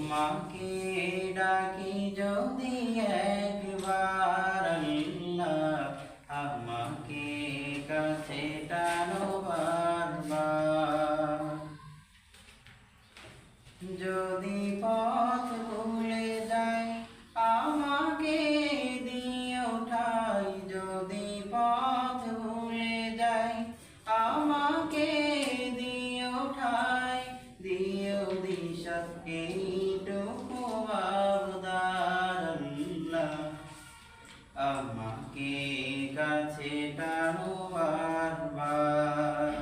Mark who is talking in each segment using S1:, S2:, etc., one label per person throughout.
S1: তোমাকে ডাকি যদি একবার আল্লাহ আমাকে কাছে টানো বারবার। যদি পথ ভুলে যাই আমাকে দিও ঠাই, যদি পথ ভুলে যাই আমাকে দিও ঠাই, দিও দিশা এইটুকু আবদার আল্লাহ আমাকে কাছে টানো বারবার।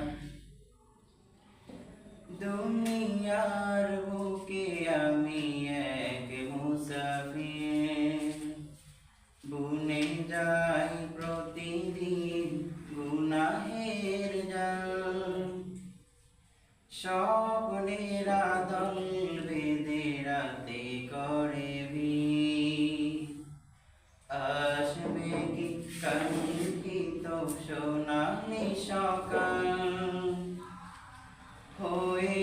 S1: দুনিয়ার বুকে আমি এক মুসাফির, বুনে যাই প্রতিদিন গুনাহের জাল। স্বপ্নের আদল বেঁধে রাতে করে ভিড়, আসবে কি কাঙ্ক্ষিত সোনালি সকাল। হয়ে